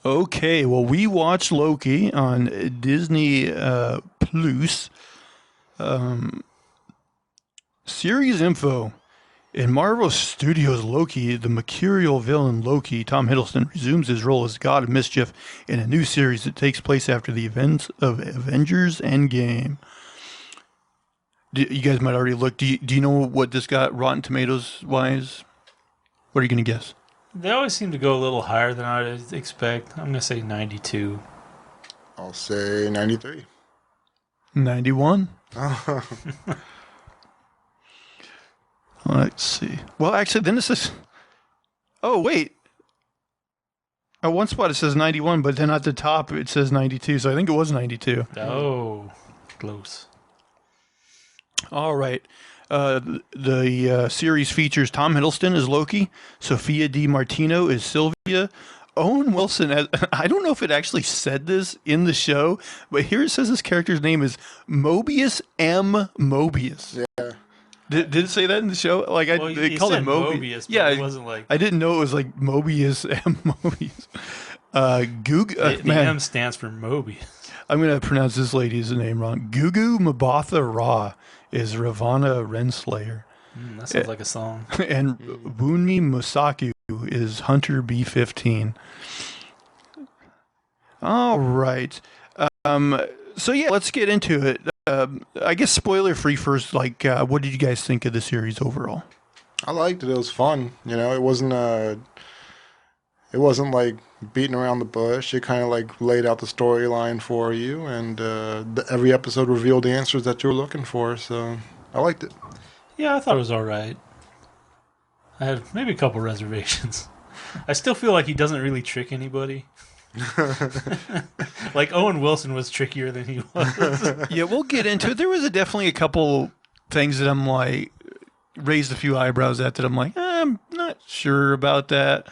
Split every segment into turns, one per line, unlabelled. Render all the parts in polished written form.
Okay, well, we watched Loki on Disney Plus. Series info. In Marvel Studios' Loki, the mercurial villain Loki, Tom Hiddleston, resumes his role as God of Mischief in a new series that takes place after the events of Avengers Endgame. You guys might already look. Do you know what this got Rotten Tomatoes wise? What are you going to guess?
They always seem to go a little higher than I'd expect. I'm going to say 92.
I'll say 93.
91? Let's see. Well, actually, then it says. Oh, wait. At one spot it says 91, but then at the top it says 92, so I think it was 92.
Oh, close.
All right. The series features Tom Hiddleston as Loki, Sophia Di Martino as Sylvia, Owen Wilson as, I don't know if it actually said this in the show, but here it says his character's name is Mobius M. Mobius.
Yeah.
Did it say that in the show? Like they called it
Mobius. But
yeah,
it wasn't like
I didn't know it was like Mobius M. Mobius.
the M stands for Mobius.
I'm going to pronounce this lady's name wrong. Gugu Mbatha Raw is Ravana Renslayer.
That sounds like a song.
And Bunmi Musaku is Hunter B-15. All right. So yeah, let's get into it. I guess spoiler free first. Like, what did you guys think of the series overall?
I liked it. It was fun. You know, it wasn't like beating around the bush. It kind of like laid out the storyline for you, and every episode revealed the answers that you were looking for. So I liked it.
Yeah, I thought it was all right. I had maybe a couple reservations. I still feel like he doesn't really trick anybody. Like Owen Wilson was trickier than he was.
Yeah, we'll get into it. There was definitely a couple things that I'm like raised a few eyebrows at that I'm like, I'm not sure about that.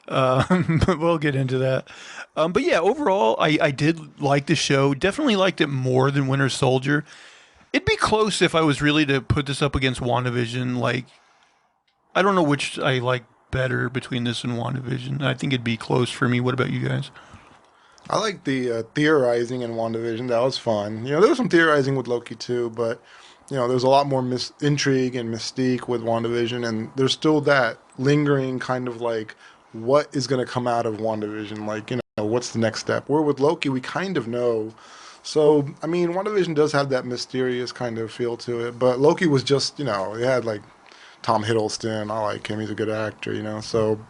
But we'll get into that. But yeah, overall, I did like the show. Definitely liked it more than Winter Soldier. It'd be close if I was really to put this up against WandaVision. Like, I don't know which I like better between this and WandaVision. I think it'd be close for me. What about you guys?
I like the theorizing in WandaVision. That was fun. You know, there was some theorizing with Loki too, but you know, there's a lot more intrigue and mystique with WandaVision, and there's still that lingering kind of like, what is going to come out of WandaVision? Like, you know, what's the next step? Where with Loki, we kind of know. So, I mean, WandaVision does have that mysterious kind of feel to it, but Loki was just, you know, it had like Tom Hiddleston. I like him. He's a good actor, you know, so.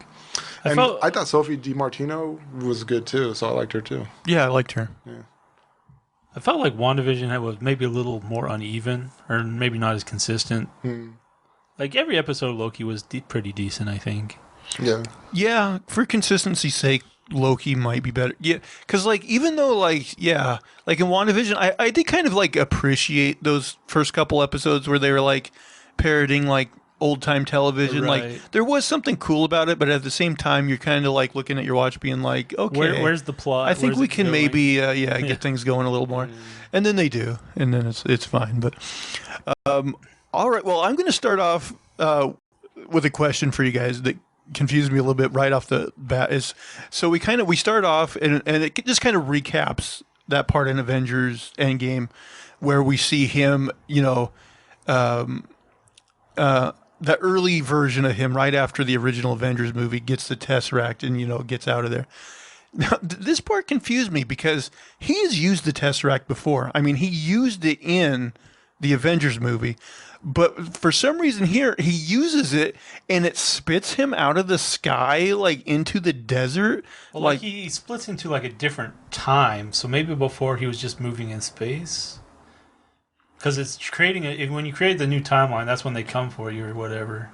I thought Sophie DiMartino was good too, so I liked her too.
Yeah, I liked her.
Yeah.
I felt like WandaVision was maybe a little more uneven, or maybe not as consistent. Like every episode of Loki was pretty decent, I think.
Yeah.
Yeah, for consistency's sake, Loki might be better. Yeah, because like even though like yeah, like in WandaVision, I did kind of like appreciate those first couple episodes where they were like parroting like old time television.
Right.
Like there was something cool about it, but at the same time, you're kind of like looking at your watch, being like, okay,
where's the plot?
I think
Where's
we
it
can
going?
maybe get things going a little more, and then they do, and then it's fine. But all right, well, I'm going to start off with a question for you guys that confused me a little bit right off the bat. Is so we start off and it just kind of recaps that part in Avengers Endgame where we see him, you know, the early version of him right after the original Avengers movie gets the Tesseract and, you know, gets out of there. Now, this part confused me because he has used the Tesseract before. I mean, he used it in the Avengers movie, but for some reason here, he uses it and it spits him out of the sky, like into the desert.
Well, like he splits into like a different time. So maybe before he was just moving in space. Because it's creating when you create the new timeline, that's when they come for you or whatever.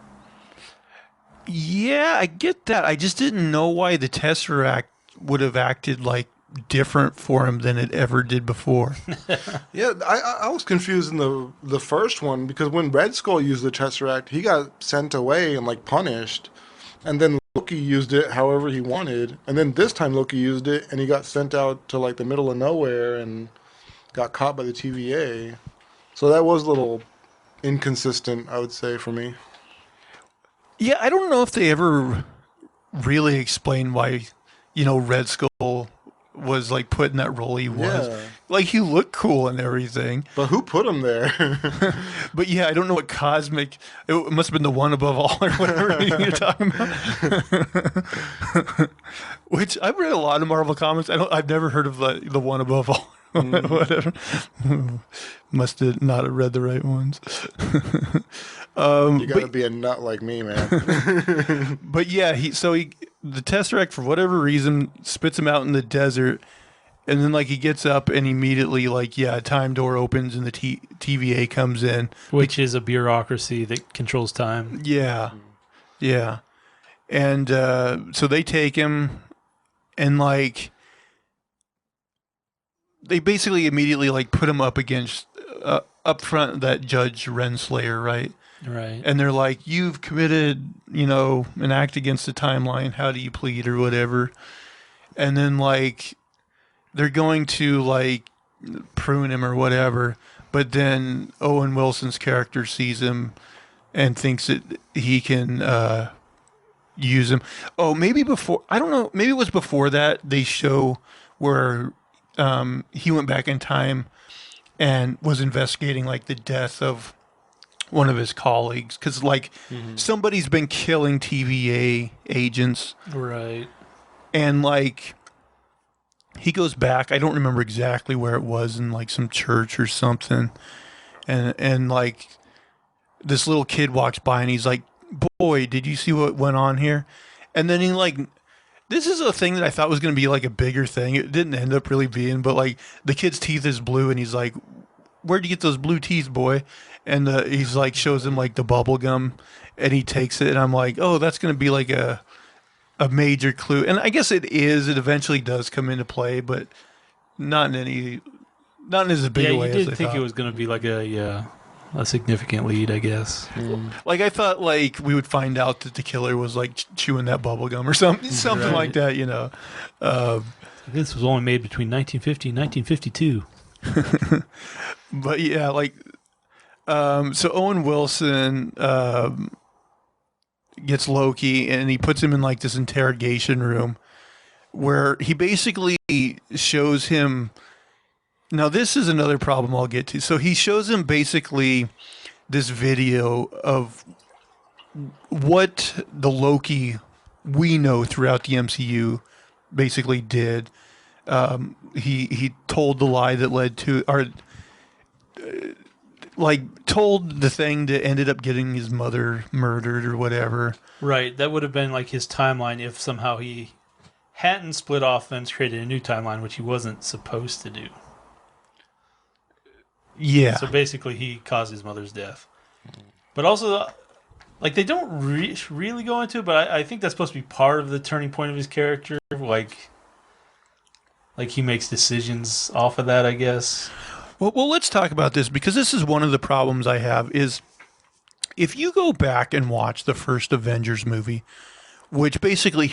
Yeah, I get that. I just didn't know why the Tesseract would have acted like different for him than it ever did before.
Yeah, I was confused in the first one because when Red Skull used the Tesseract, he got sent away and like punished, and then Loki used it however he wanted, and then this time Loki used it and he got sent out to like the middle of nowhere and got caught by the TVA. So that was a little inconsistent, I would say, for me.
Yeah, I don't know if they ever really explain why Red Skull was like put in that role he was.
Yeah.
Like he looked cool and everything.
But who put him there?
But yeah, I don't know what cosmic. It must have been the one above all or whatever you're talking about. Which I've read a lot of Marvel comics. I've never heard of the one above all. Whatever. Must have not have read the right ones.
You gotta be a nut like me, man.
But yeah, the Tesseract for whatever reason spits him out in the desert, and then like he gets up and immediately a time door opens and the TVA comes in,
which is a bureaucracy that controls time.
Yeah, yeah, and so they take him, and like they basically immediately like put him up against up front that Judge Renslayer, right?
Right.
And they're like, you've committed, an act against the timeline. How do you plead or whatever? And then like they're going to like prune him or whatever. But then Owen Wilson's character sees him and thinks that he can use him. Oh, maybe before, I don't know. Maybe it was before that they show where he went back in time and was investigating like the death of one of his colleagues, because like somebody's been killing TVA agents,
right?
And like he goes back. I don't remember exactly where it was, in like some church or something, and like this little kid walks by and he's like, "Boy, did you see what went on here?" And then he like. This is a thing that I thought was going to be like a bigger thing. It didn't end up really being, but like the kid's teeth is blue and he's like, "Where'd you get those blue teeth, boy?" And he's like, shows him like the bubble gum and he takes it. And I'm like, oh, that's going to be like a major clue. And I guess it is. It eventually does come into play, but not in as big a way as I thought.
Yeah, you did think it was going to be like a significant lead, I guess.
Like I thought, like we would find out that the killer was like chewing that bubble gum or something
Right.
like that,
This was only made between 1950 and 1952.
But yeah, like, so Owen Wilson gets Loki and he puts him in like this interrogation room where he basically shows him. Now, this is another problem I'll get to. So he shows him basically this video of what the Loki we know throughout the MCU basically did. He told the lie that led to, or like told the thing that ended up getting his mother murdered or whatever.
Right. That would have been like his timeline if somehow he hadn't split off and created a new timeline, which he wasn't supposed to do.
Yeah.
So basically, he caused his mother's death. But also, like, they don't really go into it, but I think that's supposed to be part of the turning point of his character. Like he makes decisions off of that, I guess.
Well, let's talk about this, because this is one of the problems I have is if you go back and watch the first Avengers movie, which basically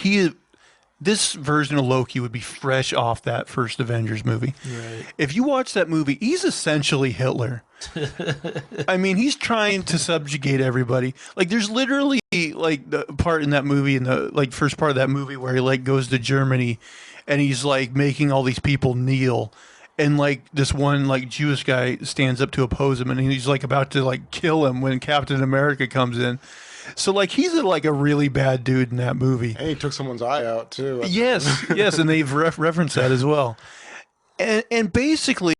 this version of Loki would be fresh off that first Avengers movie.
Right.
If you watch that movie, he's essentially Hitler. I mean, he's trying to subjugate everybody. Like, there's literally like the part in that movie, in the like first part of that movie, where he like goes to Germany, and he's like making all these people kneel, and like this one like Jewish guy stands up to oppose him, and he's like about to like kill him when Captain America comes in. So like he's like a really bad dude in that movie.
And he took someone's eye out too.
Yes, and they've referenced that as well. And basically,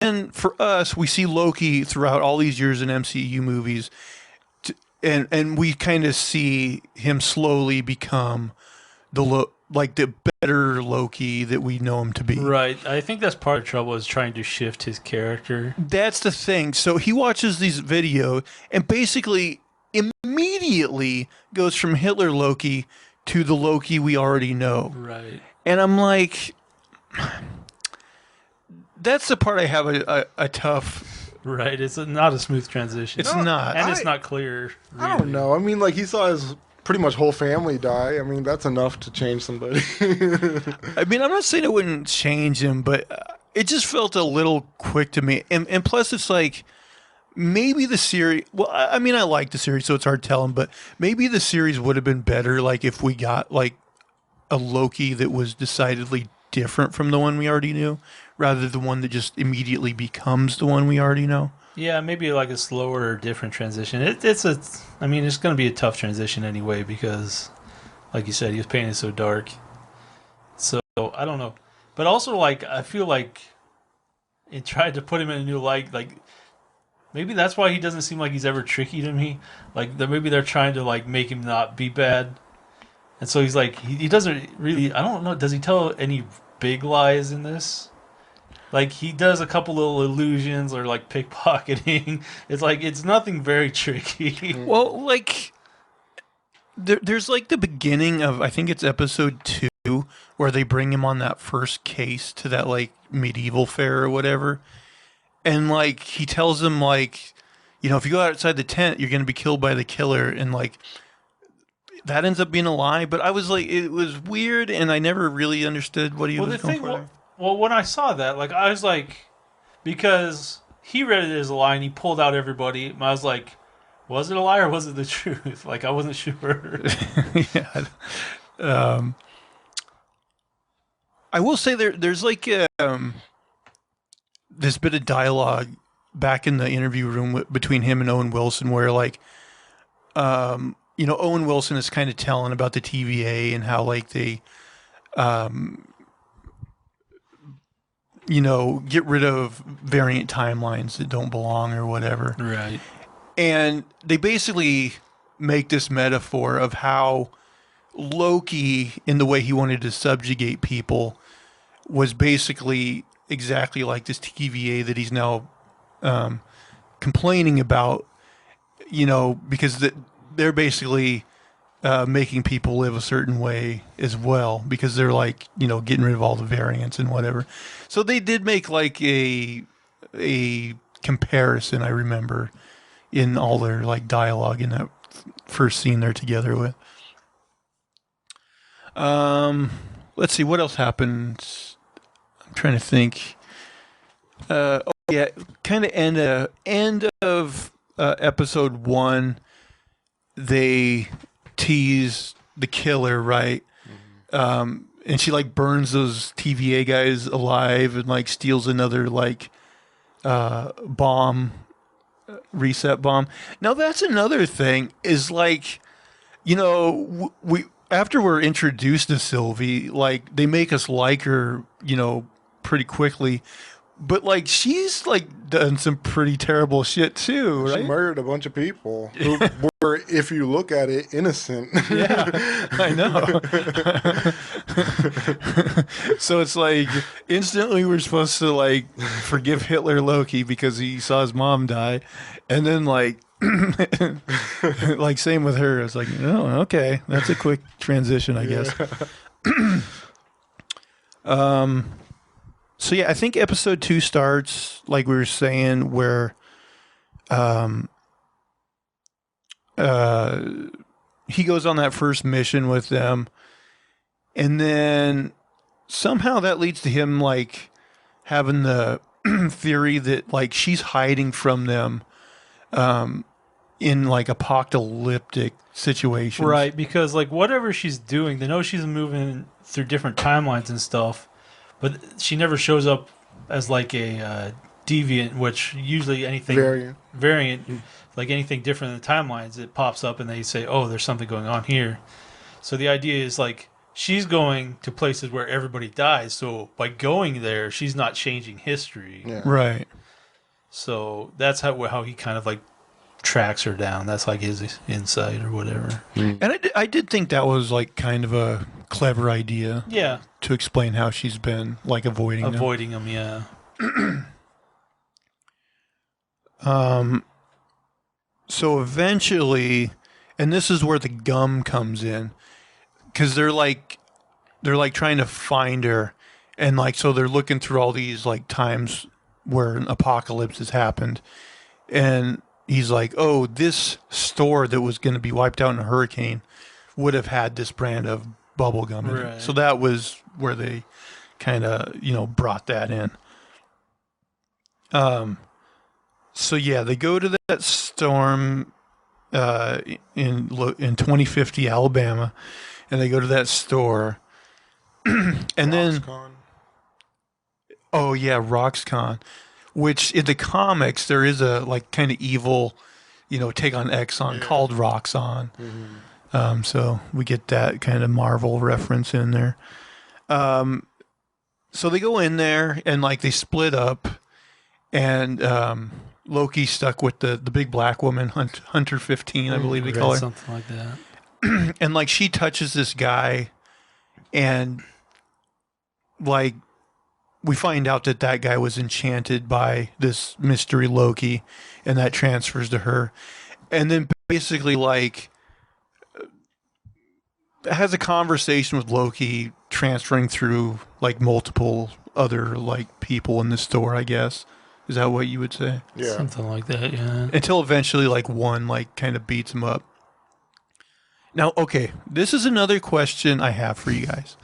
then for us, we see Loki throughout all these years in MCU movies, and we kind of see him slowly become the better Loki that we know him to be.
Right. I think that's part of the trouble, is trying to shift his character.
That's the thing. So he watches these videos and basically immediately goes from Hitler Loki to the Loki we already know.
Right.
And I'm like, that's the part I have a tough.
Right. It's not a smooth transition.
It's not.
And it's not clear. Really.
I don't know. I mean, like, he saw his pretty much whole family die. I mean, that's enough to change somebody.
I mean, I'm not saying it wouldn't change him, but it just felt a little quick to me. And plus, it's like, maybe the series, well, I mean, I like the series, so it's hard telling, but maybe the series would have been better, like, if we got, like, a Loki that was decidedly different from the one we already knew, rather than one that just immediately becomes the one we already know.
Yeah, maybe like a slower, different transition. I mean, it's going to be a tough transition anyway because, like you said, he was painted so dark. So I don't know, but also like I feel like it tried to put him in a new light. Like maybe that's why he doesn't seem like he's ever tricky to me. Like maybe they're trying to like make him not be bad, and so he's like he doesn't really. I don't know. Does he tell any big lies in this? Like he does a couple little illusions or like pickpocketing. It's like it's nothing very tricky.
Well, like there's like the beginning of, I think it's episode 2, where they bring him on that first case to that like medieval fair or whatever, and like he tells them like, you know, if you go outside the tent, you're gonna be killed by the killer, and like that ends up being a lie. But I was like, it was weird, and I never really understood what he was going for.
Well, when I saw that, like I was like, because he read it as a lie and he pulled out everybody. And I was like, was it a lie or was it the truth? Like I wasn't sure.
Yeah. I will say there's like this bit of dialogue back in the interview room between him and Owen Wilson, where like, you know, Owen Wilson is kind of telling about the TVA and how like they, you know, get rid of variant timelines that don't belong or whatever.
Right.
And they basically make this metaphor of how Loki, in the way he wanted to subjugate people, was basically exactly like this TVA that he's now complaining about, you know, because they're basically making people live a certain way as well, because they're like, you know, getting rid of all the variants and whatever. So they did make like a comparison, I remember, in all their like dialogue in that first scene they're together with. Let's see what else happened. I'm trying to think. Oh yeah, kind of end of episode 1. They tease the killer, right? Mm-hmm. And she like burns those TVA guys alive and like steals another like bomb, reset bomb. Now that's another thing, is like, you know, we after we're introduced to Sylvie, like they make us like her, you know, pretty quickly. But like she's like done some pretty terrible shit too, right?
She murdered a bunch of people who were, if you look at it, innocent.
Yeah, I know. So it's like instantly we're supposed to like forgive Hitler Loki because he saw his mom die, and then like like same with her. It's like, oh, okay, that's a quick transition, I guess. So yeah, I think episode 2 starts like we were saying, where he goes on that first mission with them, and then somehow that leads to him like having the theory that like she's hiding from them in like apocalyptic situations.
Right, because like whatever she's doing, they know she's moving through different timelines and stuff. But she never shows up as like a deviant, which usually anything variant, like anything different in the timelines, it pops up and they say, "Oh, there's something going on here." So the idea is like she's going to places where everybody dies. So by going there, she's not changing history.
Yeah.
Right.
So that's how he kind of like tracks her down. That's like his insight or whatever.
And I did think that was like kind of a clever idea.
Yeah.
To explain how she's been like avoiding
them. Yeah.
So eventually, and this is where the gum comes in, because they're like trying to find her, and like so they're looking through all these like times where an apocalypse has happened, and he's like, oh, this store that was going to be wiped out in a hurricane would have had this brand of bubble gum in it. So that was where they kind of, you know, brought that in. So yeah, they go to that storm in 2050 Alabama, and they go to that store, And then,
Roxconn.
oh yeah, Roxconn, which in the comics there is a like kind of evil, take on Exxon called Roxxon. So we get that kind of Marvel reference in there. So they go in there and like they split up, and Loki's stuck with the big black woman, Hunter 15, I believe they call her.
Something like that.
And like she touches this guy, and like we find out that guy was enchanted by this mystery Loki, and that transfers to her. And then basically like has a conversation with Loki, transferring through like multiple other like people in the store, I guess. Is that what you would say?
Yeah.
Something like that, yeah.
Until eventually like one like kind of beats him up. Now, okay, this is another question I have for you guys.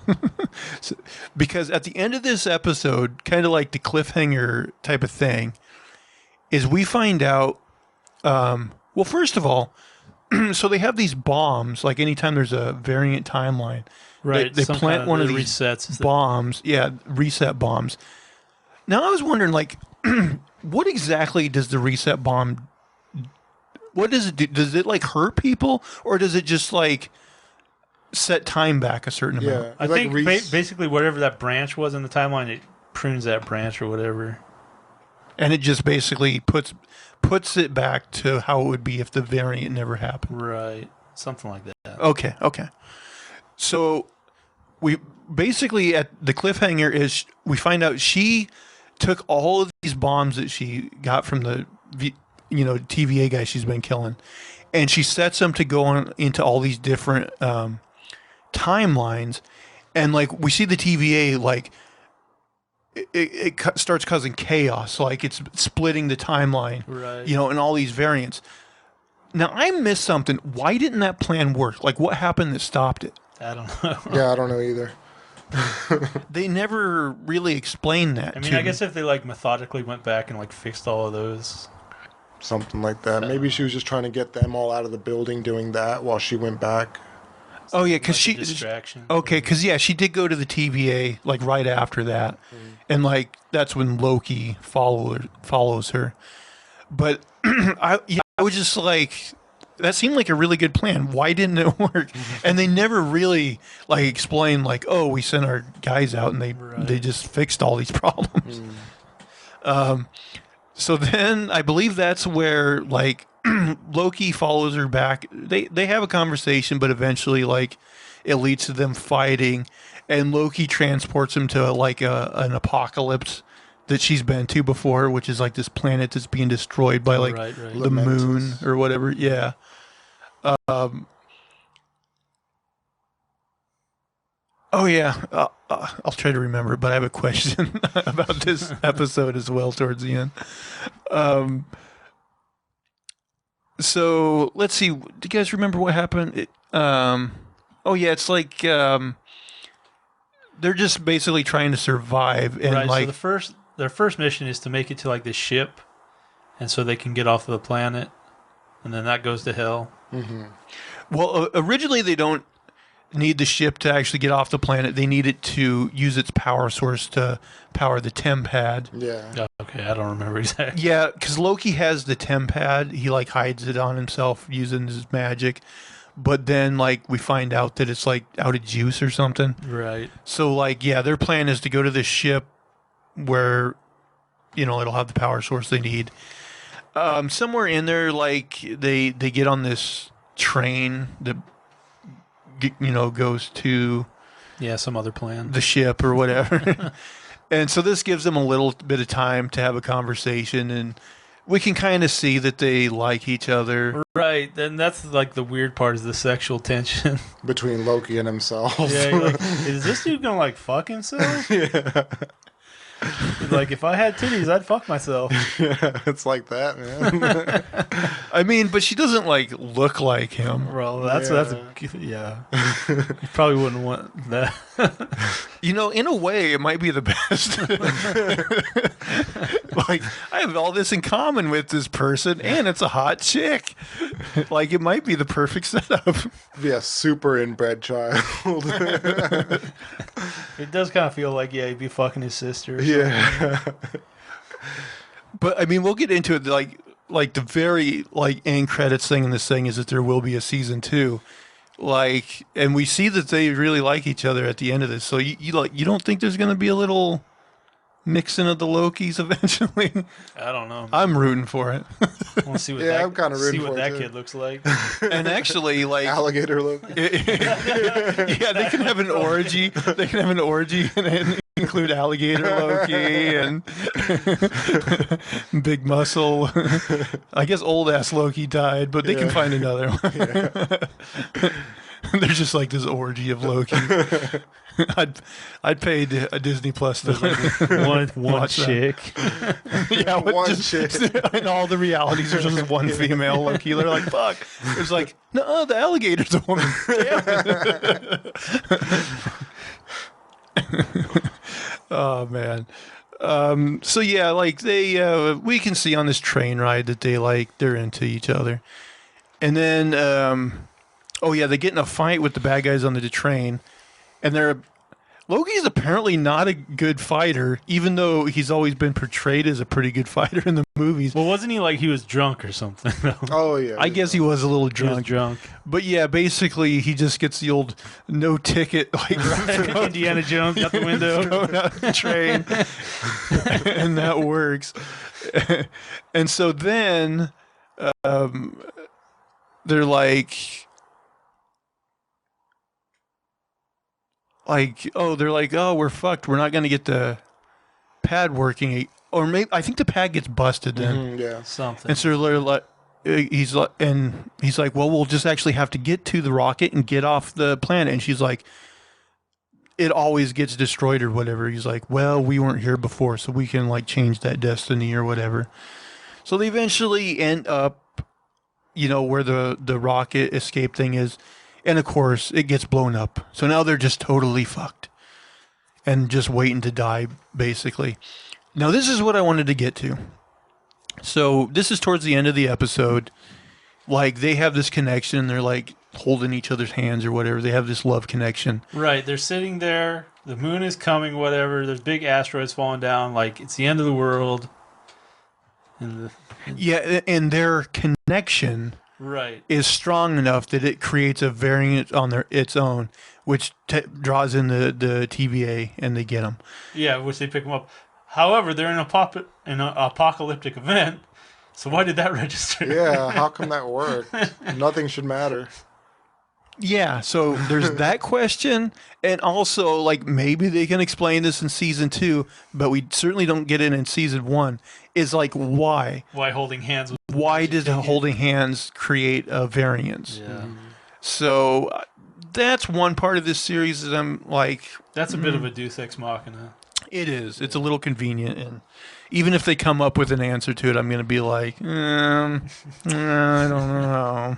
Because at the end of this episode, kind of like the cliffhanger type of thing, is we find out, well, first of all, so they have these bombs, like anytime there's a variant timeline,
Right.
they plant one of these
resets.
bombs, reset bombs. Now I was wondering, like, what exactly does the reset bomb, what does it do? Does it like hurt people, or does it just like set time back a certain amount?
Yeah.
I think basically whatever that branch was in the timeline, it prunes that branch or whatever.
And it just basically puts it back to how it would be if the variant never happened.
Right. Something like that.
Okay. So we basically at the cliffhanger is we find out she took all of these bombs that she got from the TVA guy she's been killing, and she sets them to go on into all these different timelines, and like we see the TVA like it starts causing chaos, like it's splitting the timeline,
Right.
and all these variants. Now I missed something. Why didn't that plan work? Like what happened that stopped it?
I don't know.
Yeah, I don't know either.
They never really explained that.
I mean, I guess if they like methodically went back and like fixed all of those.
Something like that. Maybe she was just trying to get them all out of the building doing that while she went back.
Oh yeah, because
like
she
distraction.
okay, because she did go to the TVA like right after that, and like that's when Loki follows her. But I was just like, that seemed like a really good plan. Why didn't it work? And they never really like explained like, oh, we sent our guys out and they just fixed all these problems. So then I believe that's where like Loki follows her back. They have a conversation, but eventually like it leads to them fighting, and Loki transports him to like an apocalypse that she's been to before, which is like this planet that's being destroyed by like the moon or whatever. Yeah. Oh yeah, I'll try to remember, but I have a question about this episode as well towards the end. So let's see. Do you guys remember what happened? Oh yeah, it's like they're just basically trying to survive, and like
so their first mission is to make it to like this ship, and so they can get off of the planet, and then that goes to hell.
Mm-hmm.
Well, originally they don't need the ship to actually get off the planet. They need it to use its power source to power the Tempad.
Yeah.
Oh, okay, I don't remember exactly.
Yeah, because Loki has the Tempad. He like hides it on himself using his magic. But then like we find out that it's like out of juice or something.
Right.
So like their plan is to go to this ship where it'll have the power source they need. Somewhere in there, like they get on this train that goes to
some other plan,
the ship or whatever. And so this gives them a little bit of time to have a conversation, and we can kind of see that they like each other.
Right, and that's like the weird part is the sexual tension
between Loki and himself.
Yeah, you're like, is this dude gonna like fuck himself?
Yeah.
Like if I had titties, I'd fuck myself.
Yeah, it's like that, man.
I mean, but she doesn't like look like him.
Well, that's yeah. You probably wouldn't want that.
In a way, it might be the best. Like, I have all this in common with this person, and it's a hot chick. Like, it might be the perfect setup.
Be a super inbred child.
It does kind of feel like, yeah, he'd be fucking his sister.
Yeah.
But I mean, we'll get into it. Like the very end credits thing in this thing is that there will be a season 2. Like, and we see that they really like each other at the end of this. So you don't think there's going to be a little mixing of the Lokis eventually?
I don't know.
I'm rooting for it.
I want to see what
I'm kind of rooting
see
for
what
it
that
too.
kid looks like.
And actually, like,
Alligator Loki.
yeah, they can have an orgy. They can have an orgy and include alligator Loki and big muscle. I guess old ass Loki died, but they can find another one. There's just like this orgy of Loki. I'd pay a Disney Plus to
one
watch that.
chick.
Yeah,
One chick.
in all the realities, there's just one female Loki. They're like, fuck. It's like, no, the alligator's a woman. Damn. Oh man. So yeah, like we can see on this train ride that they're into each other, and then they get in a fight with the bad guys on the train, and Loki's apparently not a good fighter, even though he's always been portrayed as a pretty good fighter in the movies.
Well, wasn't he like he was drunk or something?
Oh yeah.
I guess he was a little
He was
drunk,
drunk.
but yeah, basically he just gets the old no ticket
Indiana Jones out the window.
thrown out the train, and that works. And so then they're like, oh, we're fucked. We're not going to get the pad working. Or maybe I think the pad gets busted then.
Yeah.
Something.
And so they're like, he's like, well, we'll just actually have to get to the rocket and get off the planet. And she's like, it always gets destroyed or whatever. He's like, well, we weren't here before, so we can like change that destiny or whatever. So they eventually end up, where the rocket escape thing is. And of course, it gets blown up. So now they're just totally fucked and just waiting to die, basically. Now, this is what I wanted to get to. So this is towards the end of the episode. Like, they have this connection. They're like holding each other's hands or whatever. They have this love connection.
Right. They're sitting there. The moon is coming, whatever. There's big asteroids falling down. Like, it's the end of the world.
Yeah, and their connection...
Right.
is strong enough that it creates a variant on its own, which draws in the TVA and they get them.
Yeah, which they pick them up. However, they're in an apocalyptic event, so why did that register?
Yeah, how come that worked? Nothing should matter.
Yeah, so there's that question, and also like maybe they can explain this in season 2, but we certainly don't get it in season 1. Is like why?
Why holding hands with
Why did holding hands create a variance?
Yeah.
So that's one part of this series that I'm like...
That's a bit of a Deus Ex Machina.
It is. It's a little convenient. And even if they come up with an answer to it, I'm going to be like, I don't know.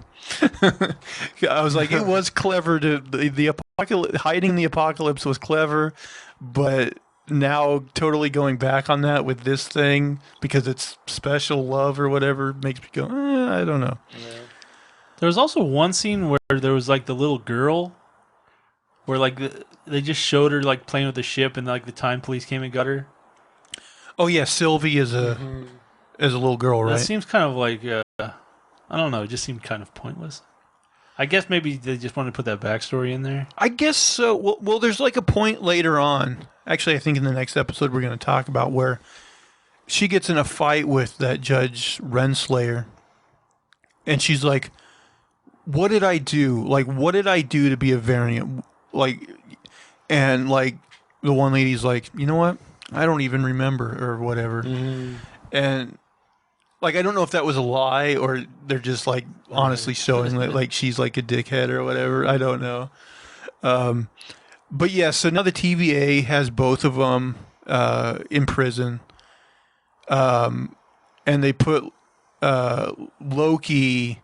I was like, it was clever to... The apocalypse, hiding the apocalypse was clever, but... Now, totally going back on that with this thing because it's special love or whatever makes me go, I don't know.
Yeah.
There was also one scene where there was like the little girl, where like they just showed her like playing with the ship, and like the time police came and got her.
Oh yeah, Sylvie is a little girl, right?
That seems kind of like I don't know. It just seemed kind of pointless. I guess maybe they just wanted to put that backstory in there.
I guess so. Well, there's like a point later on. Actually, I think in the next episode we're going to talk about where she gets in a fight with that Judge Renslayer. And she's like, what did I do? Like, what did I do to be a variant? Like, and like the one lady's like, you know what? I don't even remember or whatever. Mm-hmm. And like, I don't know if that was a lie or they're just like honestly showing that like she's like a dickhead or whatever. I don't know. But yeah, so now the TVA has both of them in prison. And they put Loki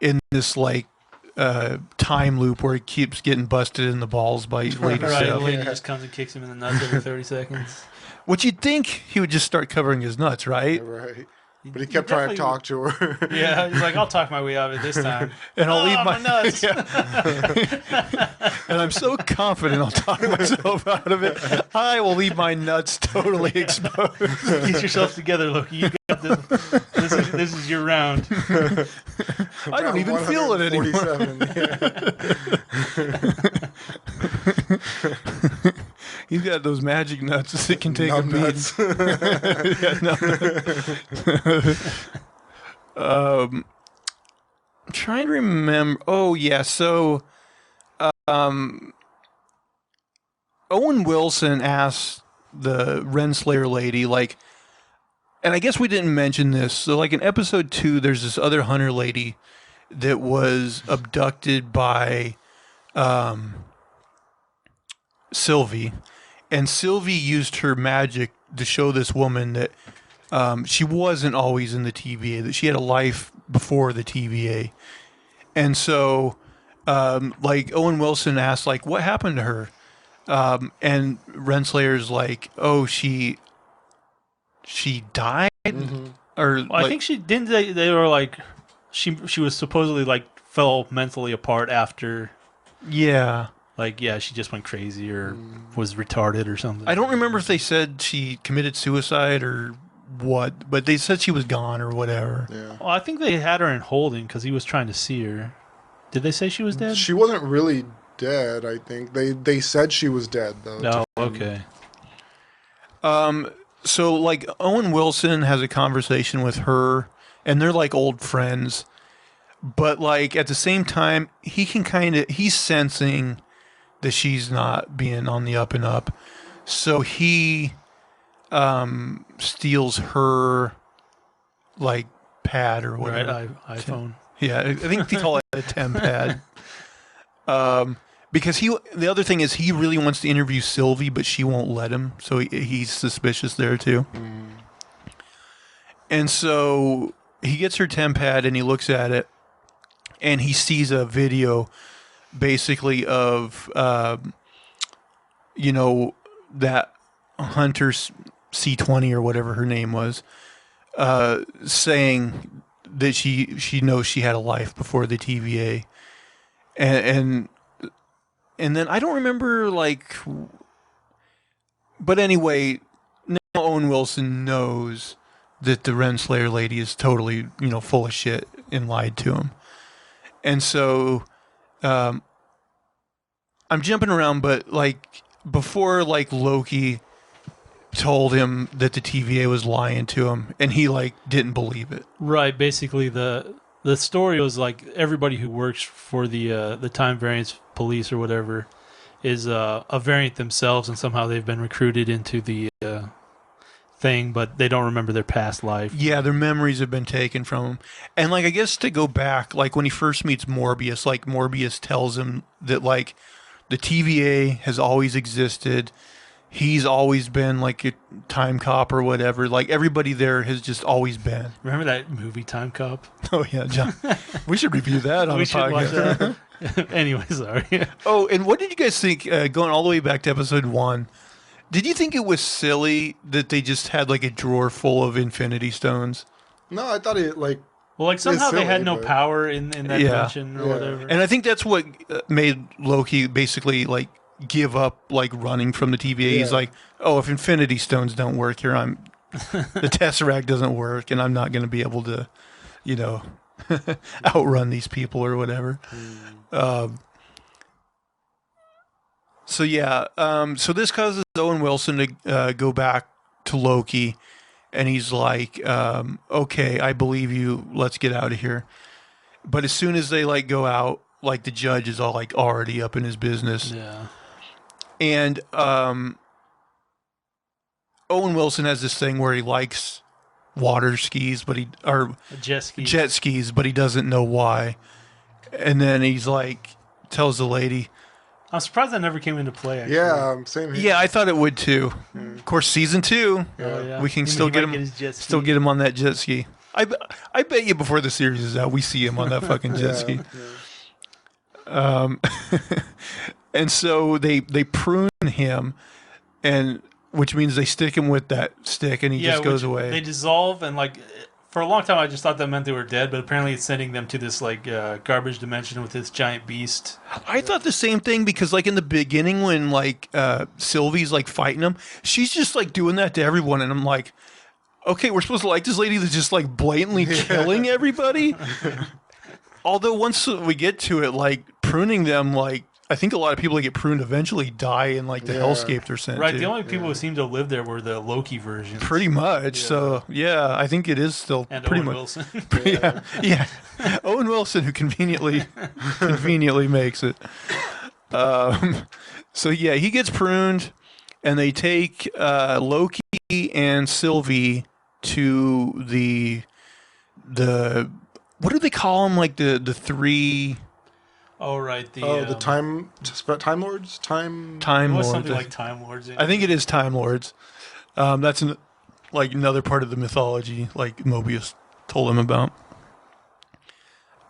in this like time loop where he keeps getting busted in the balls by Lady
Right,
Sif.
Lady just comes and kicks him in the nuts every 30 seconds.
Which you'd think he would just start covering his nuts, right?
Right. But he kept trying to talk to her.
Yeah, he's like, I'll talk my way out of it this time.
And I'll leave my
nuts.
Yeah. And I'm so confident I'll talk myself out of it. I will leave my nuts totally exposed.
Get yourself together, Loki. You got this. This is your round.
I don't even feel it anymore. He's got those magic nuts that can take a beat. I'm trying to remember. Oh yeah, so Owen Wilson asked the Renslayer lady, like, and I guess we didn't mention this. So, like in episode 2, there's this other hunter lady that was abducted by Sylvie, and Sylvie used her magic to show this woman that she wasn't always in the TVA, that she had a life before the TVA. And so, like, Owen Wilson asked, like, what happened to her? And Renslayer's like, oh, she died?
Mm-hmm.
Or
well, I think she didn't. They were like, she was supposedly, like, fell mentally apart after.
Yeah.
Like, yeah, she just went crazy or was retarded or something.
I don't remember if they said she committed suicide or what, but they said she was gone or whatever.
Yeah.
Well, I think they had her in holding because he was trying to see her. Did they say she was dead?
She wasn't really dead, I think. They said she was dead, though.
No, okay.
So, like, Owen Wilson has a conversation with her, and they're, like, old friends. But, like, at the same time, he can he's sensing that she's not being on the up and up. So he steals her, like, pad or whatever.
Right, iPhone.
Yeah, I think they call it a temp pad. Because the other thing is he really wants to interview Sylvie, but she won't let him. So he's suspicious there too. And so he gets her temp pad and he looks at it and he sees a video basically of, that Hunter C20 or whatever her name was, saying that she knows she had a life before the TVA. And then I don't remember, like, but anyway, now Owen Wilson knows that the Renslayer lady is totally, full of shit and lied to him. And so, I'm jumping around, but, like, before, like, Loki told him that the TVA was lying to him, and he, like, didn't believe it.
Right, basically the story was like everybody who works for the time variance police or whatever is a variant themselves, and somehow they've been recruited into the thing, but they don't remember their past life.
Yeah, their memories have been taken from them. And, like, I guess to go back, like, when he first meets Morbius, like, Morbius tells him that, like, the TVA has always existed. He's always been, like, a time cop or whatever. Like, everybody there has just always been.
Remember that movie, Time Cop?
Oh, yeah, John. We should review that on the podcast.
Watch that. Anyway, sorry.
Oh, and what did you guys think, going all the way back to episode 1, did you think it was silly that they just had, like, a drawer full of Infinity Stones?
No, I thought it, like...
Well, like, somehow
silly,
they had no
but...
power in that dimension or whatever.
And I think that's what made Loki basically, like, give up, like, running from the TVA. Yeah. He's like, oh, if Infinity Stones don't work here, the Tesseract doesn't work, and I'm not going to be able to, outrun these people or whatever. So this causes Owen Wilson to go back to Loki, and he's like, okay, I believe you, let's get out of here. But as soon as they, like, go out, like, the judge is all, like, already up in his business.
Yeah.
And Owen Wilson has this thing where he likes water skis, jet skis, but he doesn't know why. And then he's like, tells the lady,
I'm surprised that never came into play, actually.
Yeah, same here.
Yeah, I thought it would too. Of course, season 2, we can still get him on that jet ski. I bet you before the series is out, we see him on that fucking jet ski. Yeah. And so they prune him, and which means they stick him with that stick, and he just goes away.
They dissolve, and, like, For a long time, I just thought that meant they were dead, but apparently it's sending them to this like garbage dimension with this giant beast.
I thought the same thing because, like, in the beginning when like Sylvie's like fighting him, she's just like doing that to everyone, and I'm like, okay, we're supposed to like this lady that's just like blatantly killing everybody. Although once we get to it, like pruning them, like I think a lot of people that get pruned eventually die in like the hellscape they're sent
Right,
to.
the only people who seem to live there were the Loki versions.
Pretty much.
Yeah.
So yeah, I think it is still
And
pretty
Owen
much.
Wilson.
Yeah. Owen Wilson, who conveniently makes it. So yeah, he gets pruned, and they take Loki and Sylvie to the what do they call them? Like the three
Oh, right. The
Time Lords? Time
It was
Lords.
something like Time Lords.
I think it is Time Lords. That's like another part of the mythology, like Mobius told him about.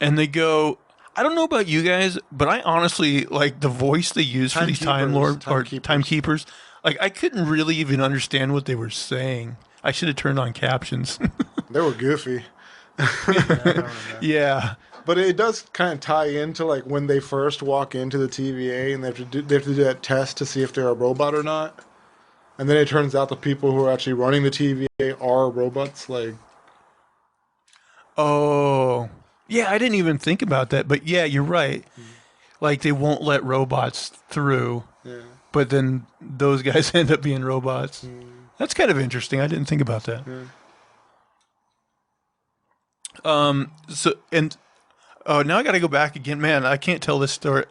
And they go. I don't know about you guys, but I honestly like the voice they use for these Time Lords or Timekeepers. Like I couldn't really even understand what they were saying. I should have turned on captions.
They were goofy.
Yeah.
But it does kind of tie into like when they first walk into the TVA and they have to do that test to see if they're a robot or not. And then it turns out the people who are actually running the TVA are robots. Like,
Oh. Yeah, I didn't even think about that, but yeah, you're right. Like they won't let robots through,
yeah.
but then those guys end up being robots. That's kind of interesting. I didn't think about that. So and oh, now I got to go back again. Man, I can't tell this story.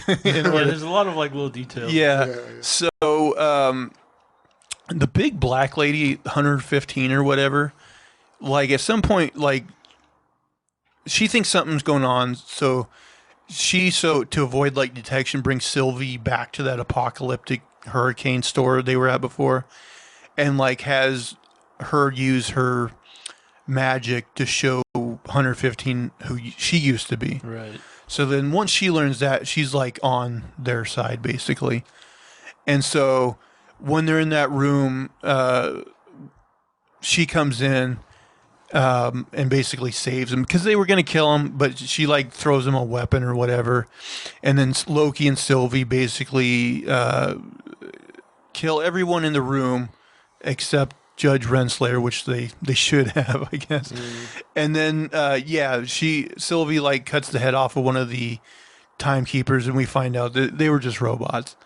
Yeah, there's a lot of like little details.
Yeah. So the big black lady, 115 or whatever, like at some point, like she thinks something's going on. So to avoid like detection, brings Sylvie back to that apocalyptic hurricane store they were at before, and like has her use her magic to show 115 who she used to be.
Right.
So then once she learns that, she's like on their side basically. And so when they're in that room, she comes in and basically saves him because they were going to kill him, but she like throws him a weapon or whatever. And then Loki and Sylvie basically kill everyone in the room except Judge Renslayer, which they should have, I guess. And then Sylvie like cuts the head off of one of the timekeepers, and we find out that they were just robots.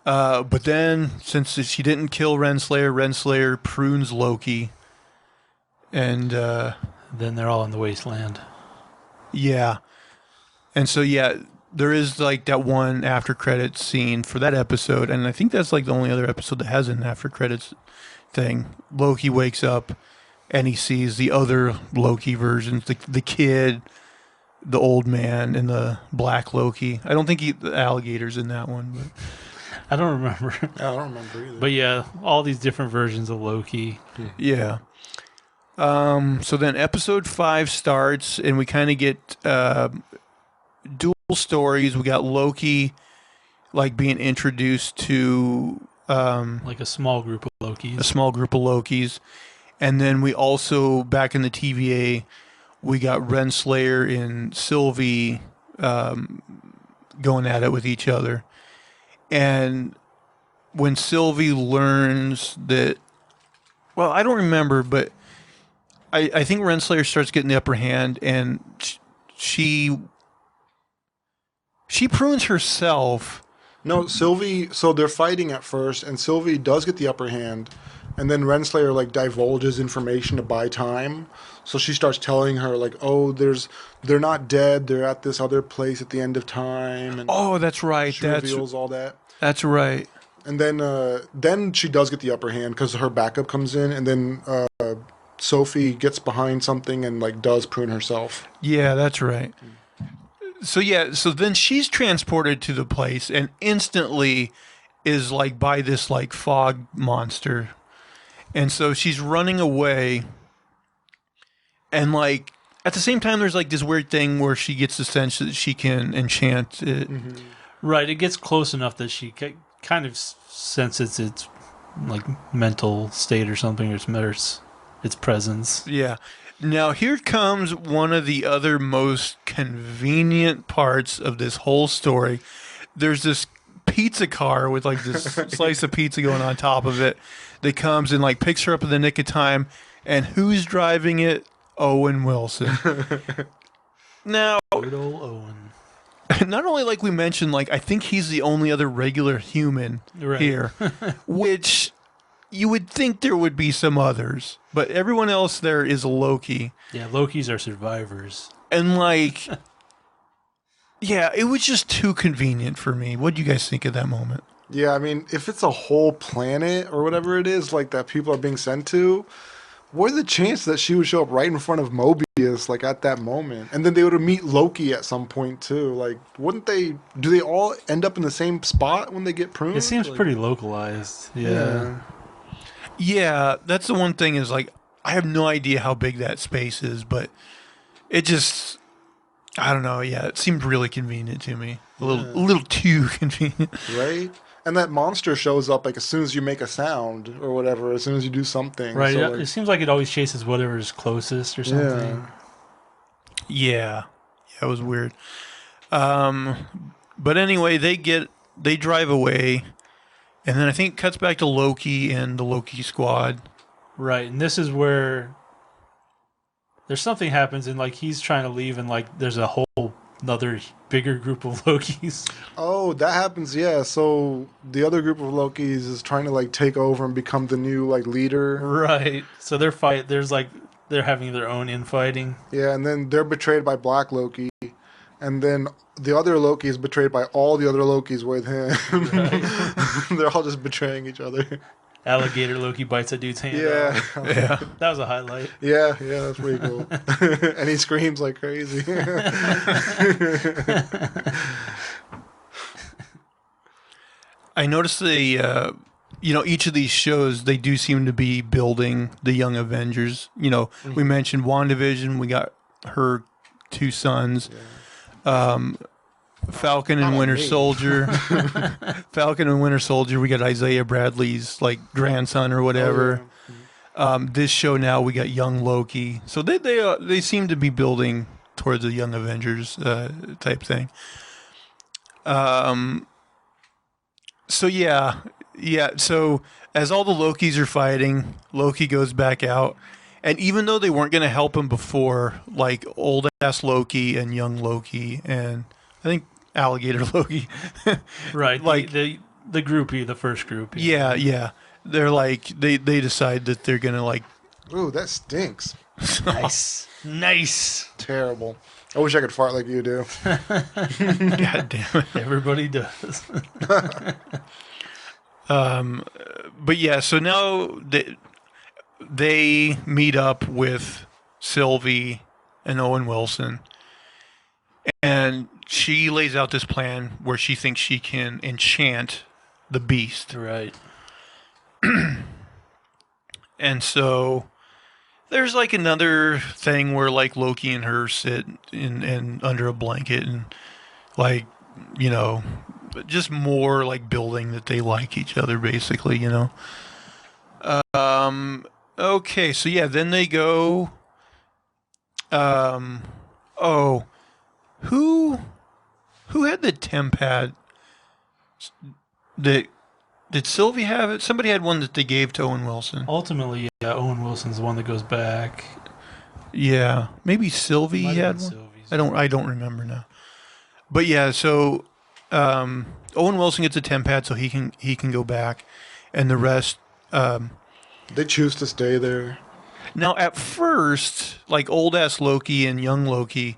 But then, since she didn't kill Renslayer prunes Loki, and
Then they're all in the wasteland.
yeah, and so yeah, there is like that one after credits scene for that episode, and I think that's like the only other episode that has an after credits thing. Loki wakes up and he sees the other Loki versions, the kid, the old man, and the black Loki. I don't think the alligator's in that one, but
I don't remember.
I don't remember either.
But yeah, all these different versions of Loki.
yeah. So then episode 5 starts, and we kind of get dual stories. We got Loki like being introduced to
Like a small group of Lokis.
a small group of Lokis. And then we also, back in the TVA, we got Renslayer and Sylvie going at it with each other. And when Sylvie learns that, well, I don't remember, but I think Renslayer starts getting the upper hand, and she prunes herself.
No, Sylvie. So they're fighting at first, and Sylvie does get the upper hand, and then Renslayer like divulges information to buy time. So she starts telling her like, "Oh, they're not dead. They're at this other place at the end of time." And
Oh, that's right.
she reveals all that.
That's right.
And then she does get the upper hand because her backup comes in, and then Sophie gets behind something and like does prune herself.
Yeah, that's right. So then she's transported to the place and instantly is like by this like fog monster. And so she's running away, and like at the same time there's like this weird thing where she gets the sense that she can enchant it.
Right, it gets close enough that she kind of senses its like mental state or something, or its presence.
Yeah. Now, here comes one of the other most convenient parts of this whole story. There's this pizza car with like this slice of pizza going on top of it that comes and like picks her up in the nick of time. And who's driving it? Owen Wilson. Now,
Good old Owen.
not only like we mentioned, like I think he's the only other regular human here, which you would think there would be some others, but everyone else there is Loki.
Yeah, Lokis are survivors.
And like, yeah, it was just too convenient for me. What do you guys think of that moment?
Yeah, I mean, if it's a whole planet or whatever it is, like that people are being sent to, what are the chances that she would show up right in front of Mobius, like at that moment? And then they would meet Loki at some point too. Like, wouldn't they? Do they all end up in the same spot when they get pruned?
It seems
like,
pretty localized. Yeah.
Yeah, that's the one thing is like, I have no idea how big that space is, but it just, I don't know. Yeah, it seemed really convenient to me. A little too convenient.
Right? And that monster shows up like as soon as you make a sound or whatever, as soon as you do something.
Right.
So,
It seems like it always chases whatever's closest or something.
Yeah, it was weird. But anyway, they drive away, and then I think it cuts back to Loki and the Loki squad.
Right. And this is where there's something happens, and like he's trying to leave, and like there's a whole another bigger group of Lokis.
Oh, that happens, yeah. So the other group of Lokis is trying to like take over and become the new like leader.
Right. So they're having their own infighting.
Yeah, and then they're betrayed by Black Loki. And then the other Loki is betrayed by all the other Lokis with him.
Right.
They're all just betraying each other.
Alligator Loki bites a dude's hand
Yeah.
off.
Yeah.
That was a highlight.
Yeah, that's pretty cool. And he screams like crazy.
I noticed each of these shows, they do seem to be building the Young Avengers. You know, we mentioned WandaVision, we got her two sons. Falcon and Winter Soldier. Falcon and Winter Soldier, we got Isaiah Bradley's like grandson or whatever. This show now we got young Loki. So they seem to be building towards the Young Avengers type thing. So yeah. So as all the Lokis are fighting, Loki goes back out, and even though they weren't going to help him before, like old ass Loki and young Loki, and I think alligator Loki,
Right.
like
the groupie, the first group.
yeah, they're like they decide that they're going to like.
Ooh, that stinks.
Nice.
Terrible. I wish I could fart like you do.
God damn it.
Everybody does.
But yeah, so now they meet up with Sylvie and Owen Wilson, and she lays out this plan where she thinks she can enchant the beast.
Right.
And so there's like another thing where like Loki and her sit in under a blanket and like, you know, just more like building that they like each other basically, you know. Okay, so yeah, then they go who had the tempad? Did Sylvie have it? Somebody had one that they gave to Owen Wilson.
Ultimately, yeah, Owen Wilson's the one that goes back.
Yeah, maybe Sylvie had one.
Sylvie's.
I don't remember now. But yeah, so Owen Wilson gets a tempad, so he can go back, and the rest.
They choose to stay there.
Now, at first, like old ass Loki and young Loki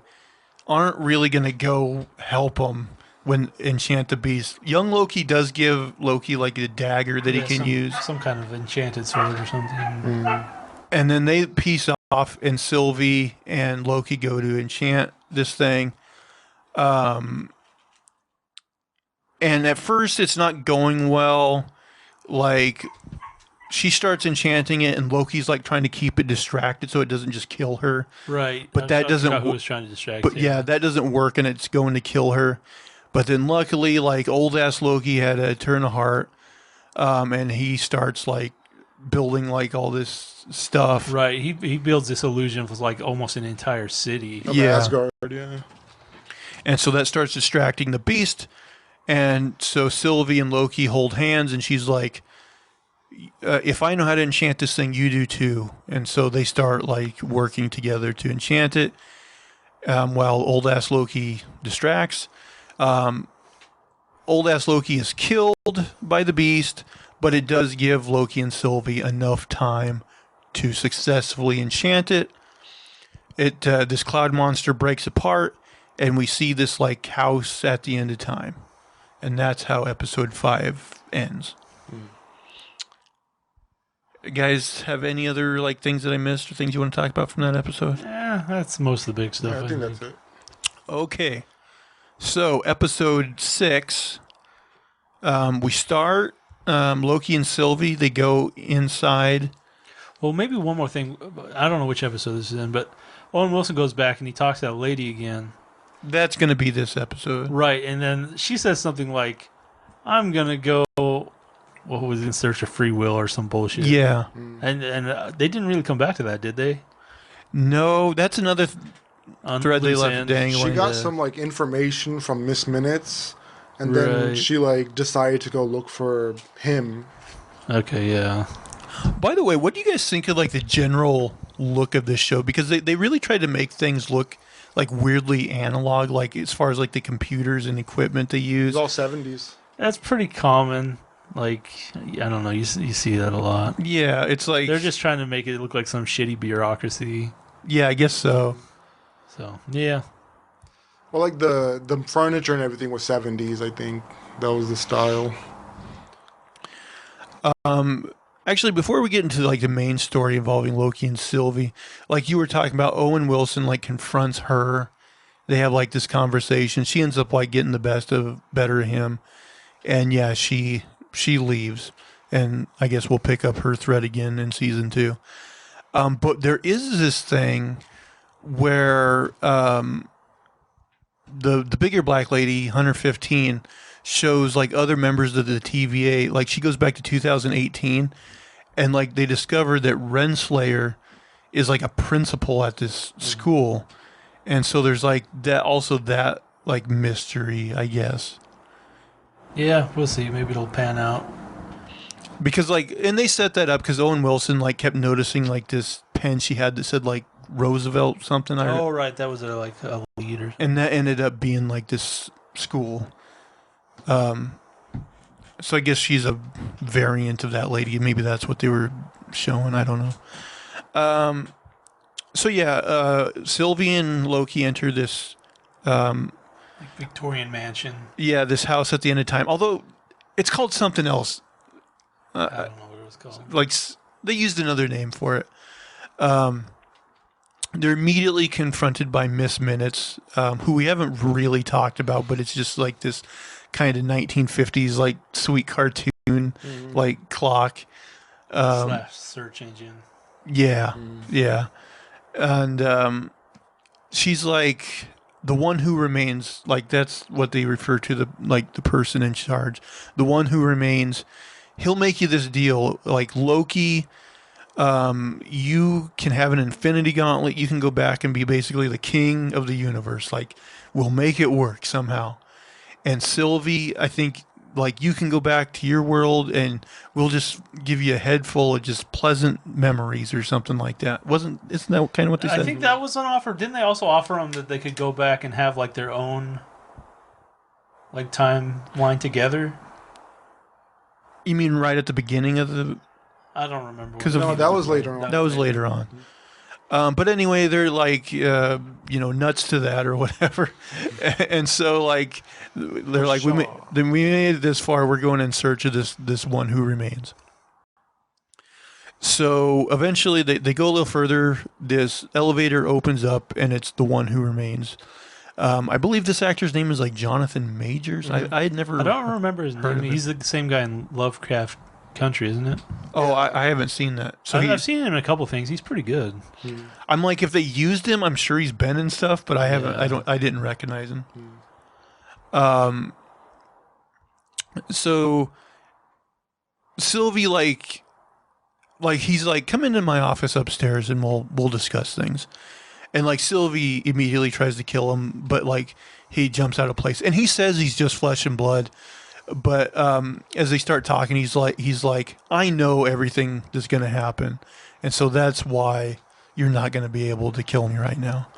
aren't really gonna go help him when enchant the beast. Young Loki does give Loki like a dagger that he can use,
some kind of enchanted sword or something.
and then they peace off, and Sylvie and Loki go to enchant this thing. And at first, it's not going well. Like, she starts enchanting it, and Loki's like trying to keep it distracted so it doesn't just kill her.
Right.
But that doesn't.
Who was trying to distract?
But yeah, that doesn't work, and it's going to kill her. But then, luckily, like old ass Loki had a turn of heart, and he starts like building like all this stuff.
Right. He builds this illusion of like almost an entire city.
Of
Yeah.
Asgard, yeah.
And so that starts distracting the Beast. And so Sylvie and Loki hold hands, and she's like, if I know how to enchant this thing, you do too. And so they start like working together to enchant it, while old ass Loki distracts. Old ass Loki is killed by the Beast, but it does give Loki and Sylvie enough time to successfully enchant it. This cloud monster breaks apart, and we see this like house at the end of time. And that's how episode 5 ends. Guys, have any other like things that I missed or things you want to talk about from that episode?
Yeah, that's most of the big stuff.
Yeah, I think that's it.
Okay. So, episode 6, we start, Loki and Sylvie, they go inside.
Well, maybe one more thing. I don't know which episode this is in, but Owen Wilson goes back and he talks to that lady again.
That's going to be this episode.
Right, and then she says something like, I'm going to go, what was it, in search of free will or some bullshit.
Yeah.
And they didn't really come back to that, did they?
No, that's another thread they
loose
left
end.
dangling.
She got some like information from Miss Minutes, and then
Right.
she like decided to go look for him.
Okay, yeah.
By the way, what do you guys think of like the general look of this show? Because they really tried to make things look like weirdly analog, like as far as like the computers and equipment they
It
use.
was all 70s.
That's pretty common. Like, I don't know, you see that a lot.
Yeah, it's like
They're just trying to make it look like some shitty bureaucracy.
yeah, I guess so.
So, yeah.
Well, like the furniture and everything was 70s, I think. That was the style.
Actually, before we get into like the main story involving Loki and Sylvie, like you were talking about, Owen Wilson like confronts her. They have like this conversation. She ends up like getting the better of him, and yeah, she leaves. And I guess we'll pick up her thread again in season 2. But there is this thing where the bigger black lady, Hunter 15, shows like other members of the TVA. Like she goes back to 2018, and like they discovered that Renslayer is like a principal at this school, and so there's like that like mystery, I guess.
Yeah, we'll see. Maybe it'll pan out.
Because like, and they set that up because Owen Wilson like kept noticing like this pen she had that said like Roosevelt something.
Oh, right. That was a leader.
And that ended up being like this school. So I guess she's a variant of that lady. Maybe that's what they were showing. I don't know. So yeah, Sylvie and Loki enter this.
Victorian mansion.
Yeah, this house at the end of time. Although it's called something else.
I don't know what it was called.
Like they used another name for it. They're immediately confronted by Miss Minutes, who we haven't really talked about, but it's just like this kind of 1950s like sweet cartoon like clock.
/ search engine.
Yeah, yeah, and she's like the one who remains. Like that's what they refer to the person in charge, the one who remains. He'll make you this deal, like Loki. You can have an infinity gauntlet. You can go back and be basically the king of the universe. Like, we'll make it work somehow. And Sylvie, I think, like, you can go back to your world and we'll just give you a head full of just pleasant memories or something like that. Isn't that kind of what they said?
I think that was an offer. Didn't they also offer them that they could go back and have like their own like timeline together?
You mean right at the beginning of the...
I don't remember.
No, that was later on.
That was later on. But anyway, they're like, nuts to that or whatever. And so, like, they're like, we made it this far. We're going in search of this one who remains. So eventually they go a little further. This elevator opens up, and it's the one who remains. I believe this actor's name is like Jonathan Majors. I had never.
I don't remember his
heard
name.
of
He's the same guy in Lovecraft Country, isn't it?
Oh, I haven't seen that. So
I've seen him in a couple things. He's pretty good.
I'm like, if they used him, I'm sure he's been in stuff, but I haven't.
Yeah.
I didn't recognize him. So Sylvie, like, like he's like, come into my office upstairs and we'll discuss things. And like Sylvie immediately tries to kill him, but like he jumps out of place. And he says he's just flesh and blood. But as they start talking, he's like, I know everything that's going to happen, and so that's why you're not going to be able to kill me right now.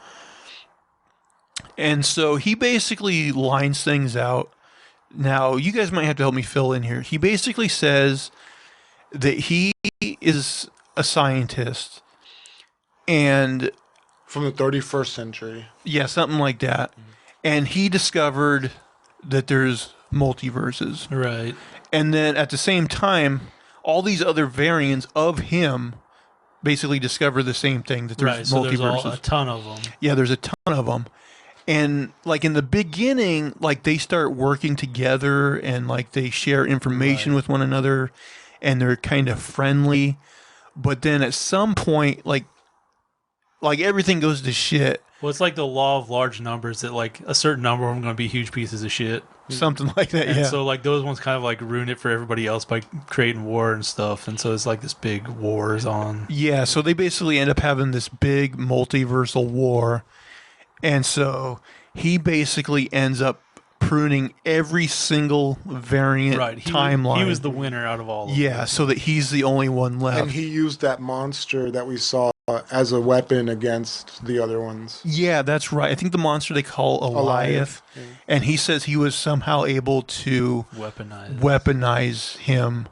And so he basically lines things out. Now, you guys might have to help me fill in here. He basically says that he is a scientist, and
From the 31st century.
yeah, something like that. And he discovered that there's multiverses.
Right.
And then at the same time, all these other variants of him basically discover the same thing, that there's
Right. So
multiverses.
there's a ton of them.
Yeah, there's a ton of them. And like in the beginning, like they start working together and like they share information with one another and they're kind of friendly. But then at some point, like everything goes to shit.
Well, it's like the law of large numbers that like a certain number of them are going to be huge pieces of shit.
Something like that,
And
yeah.
so like those ones kind of like ruin it for everybody else by creating war and stuff. And so it's like this big war is on.
Yeah, so they basically end up having this big multiversal war. And so he basically ends up pruning every single variant timeline.
He was the winner out of all of them.
Yeah, so that he's the only one left.
And he used that monster that we saw as a weapon against the other ones.
Yeah, that's right. I think the monster they call Eliath.
Yeah.
And he says he was somehow able to weaponize him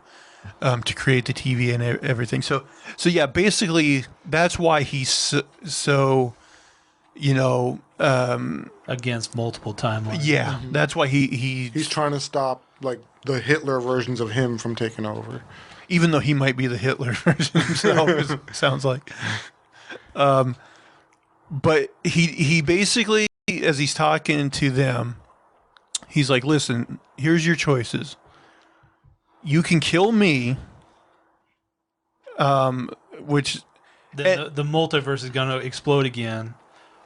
to create the TV and everything. So yeah, basically that's why he's so you know,
against multiple timelines.
yeah, that's why
he's trying to stop like the Hitler versions of him from taking over.
Even though he might be the Hitler version himself, it sounds like. But he basically, as he's talking to them, he's like, listen, here's your choices. You can kill me, which...
The multiverse is going to explode again,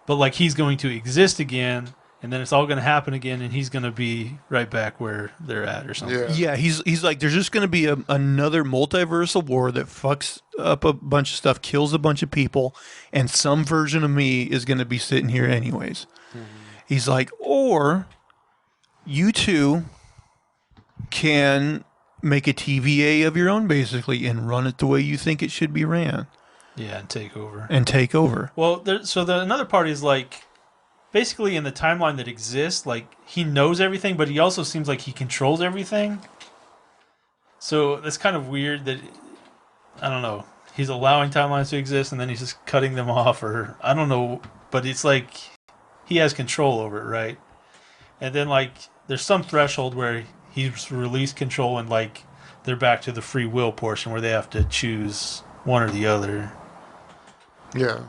but like he's going to exist again, and then it's all going to happen again, and he's going to be right back where they're at or something.
Yeah, he's like, there's just going to be another multiversal war that fucks up a bunch of stuff, kills a bunch of people, and some version of me is going to be sitting here anyways. Mm-hmm. He's like, or you two can make a TVA of your own, basically, and run it the way you think it should be ran.
Yeah, and take over.
Well,
another part is like, basically in the timeline that exists, like he knows everything, but he also seems like he controls everything. So that's kind of weird that, I don't know, he's allowing timelines to exist and then he's just cutting them off, or I don't know, but it's like he has control over it, right? And then like there's some threshold where he's released control and like they're back to the free will portion where they have to choose one or the other.
Yeah.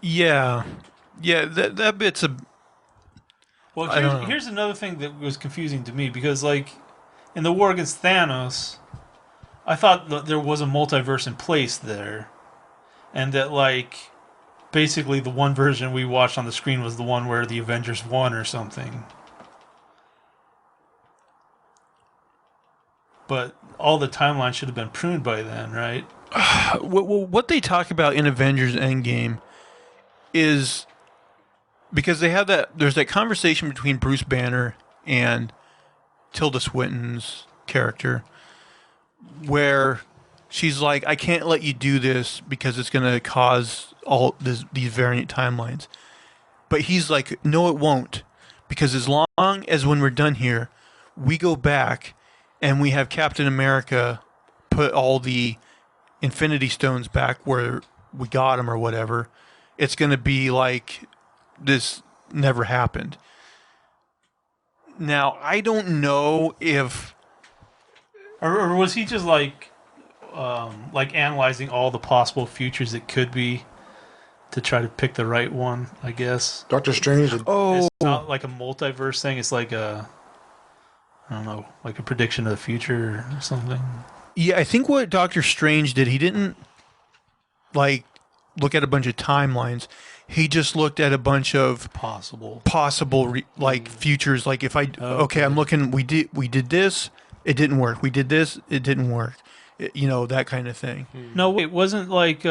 Yeah. Yeah, that bit's a...
Well, here's another thing that was confusing to me, because, like, in the war against Thanos, I thought that there was a multiverse in place there, and that, like, basically the one version we watched on the screen was the one where the Avengers won or something. But all the timelines should have been pruned by then, right?
What they talk about in Avengers Endgame is... Because they have there's that conversation between Bruce Banner and Tilda Swinton's character where she's like, I can't let you do this because it's going to cause all these variant timelines. But he's like, no, it won't. Because as long as when we're done here, we go back and we have Captain America put all the Infinity Stones back where we got them or whatever, it's going to be like... this never happened. Now, I don't know if...
Or was he just like analyzing all the possible futures it could be to try to pick the right one, I guess?
Doctor Strange.
It's not like a multiverse thing. It's like I don't know, like a prediction of the future or something.
Yeah, I think what Doctor Strange did, he didn't like look at a bunch of timelines. He just looked at a bunch of possible futures. Like if I'm looking, we did this, it didn't work. We did this, it didn't work. that kind of thing.
No, wait, wasn't like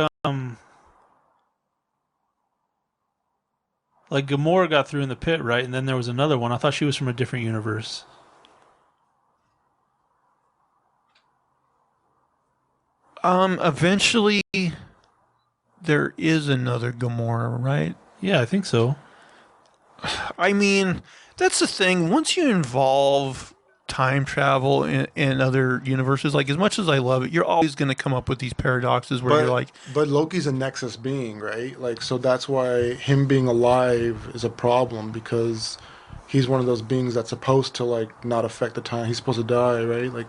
Gamora got through in the pit, right? And then there was another one. I thought she was from a different universe.
Eventually, there is another Gamora, right?
Yeah, I think so.
I mean, that's the thing. Once you involve time travel in other universes, like as much as I love it, you're always going to come up with these paradoxes where you're like,
but Loki's a Nexus being, right? Like, so that's why him being alive is a problem, because he's one of those beings that's supposed to like not affect the time. He's supposed to die, right? Like,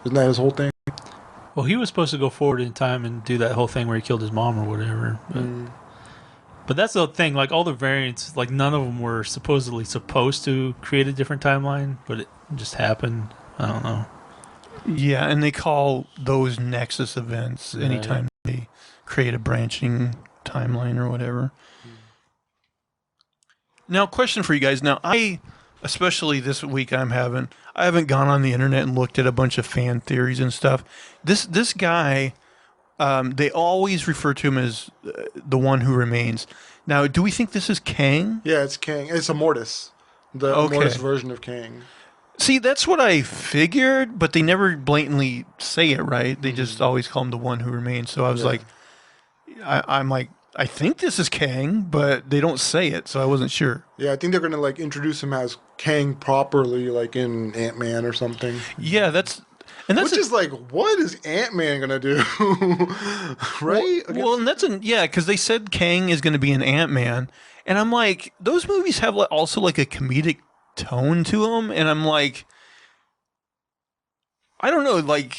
isn't that his whole thing?
Well, he was supposed to go forward in time and do that whole thing where he killed his mom or whatever. But that's the thing. Like all the variants, like none of them were supposedly supposed to create a different timeline, but it just happened. I don't know.
yeah, and they call those Nexus events anytime they create a branching timeline or whatever. Now, question for you guys. Now, especially this week I haven't gone on the internet and looked at a bunch of fan theories and stuff. This guy, they always refer to him as the one who remains. Now, do we think this is Kang?
Yeah, it's Kang. It's Immortus, the Immortus version of Kang.
See, that's what I figured, but they never blatantly say it, right? They just always call him the one who remains. So I was like, I'm like, I think this is Kang, but they don't say it, so I wasn't sure.
Yeah, I think they're gonna like introduce him as Kang properly, like in Ant-Man or something.
Yeah, which
is like, what is Ant-Man gonna do, right?
Well, and because they said Kang is going to be an Ant-Man, and I'm like, those movies have also like a comedic tone to them, and I'm like, I don't know, like